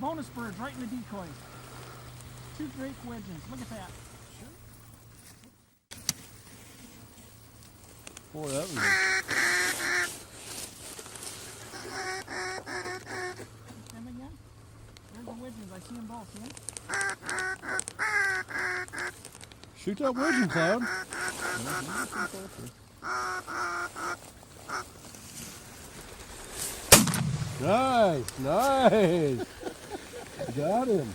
bonus birds right in the decoys. 2 great wedges. Look at that. Boy, that was Them again? There's the wedges. I see them both. See them? shoot that wedging, Cloud. Nice, nice. Got him.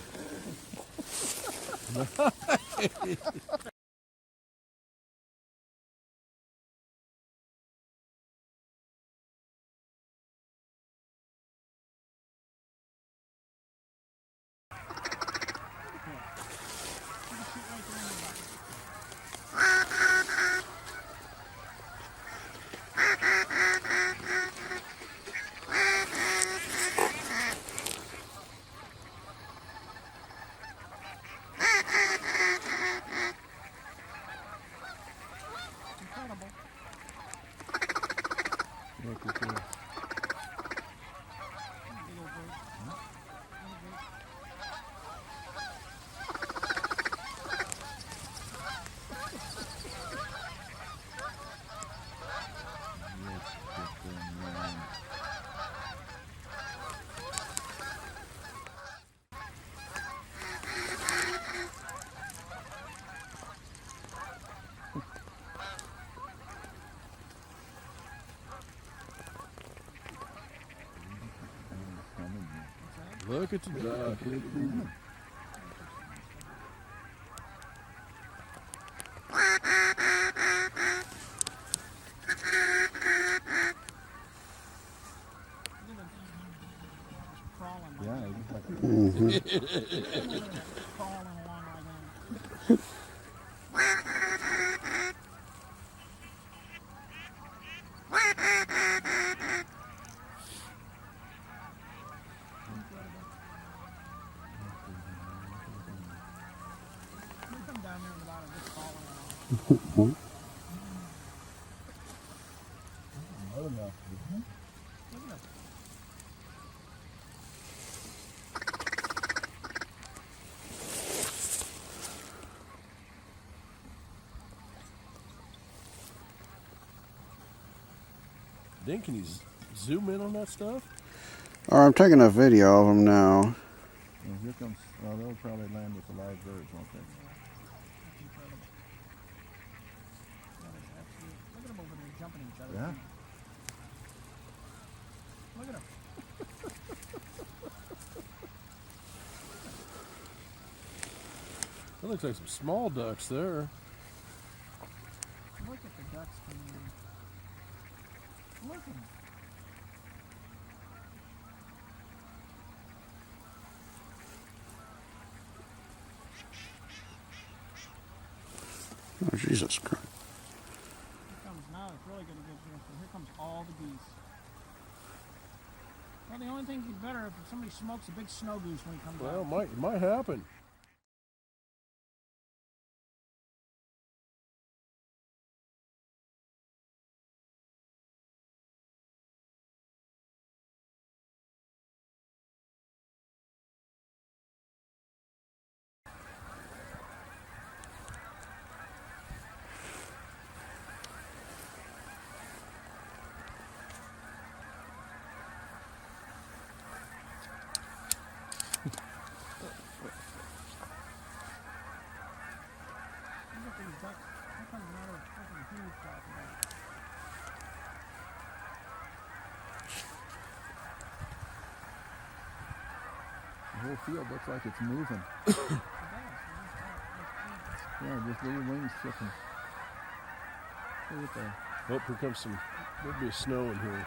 Nice. Incredible. Look at this. Big old bird. Little bird. Look at the duck. Crawling. Yeah, Like he's like, crawling along like that. They come down there in the bottom, just crawling along. Look at them. Dink, can you zoom in on that stuff? I'm taking a video of them now. well, here comes, well, they'll probably land with the live birds, won't they? Incredible. That is absolute. Look at them over there jumping each other. Yeah. Look at them. That looks like some small ducks there. Look at the ducks coming in. Look at them. Oh, Jesus Christ. Here comes, now it's really going to get here. Here comes all the geese. Well, the only thing would be better if somebody smokes a big snow goose when he comes Well, out. it might happen. Look at these ducks. Here comes another freaking huge duck. The whole field looks like it's moving. It does. It is like Yeah, just little wings flipping. Look at that. Oh, here comes some, there'll be snow in here.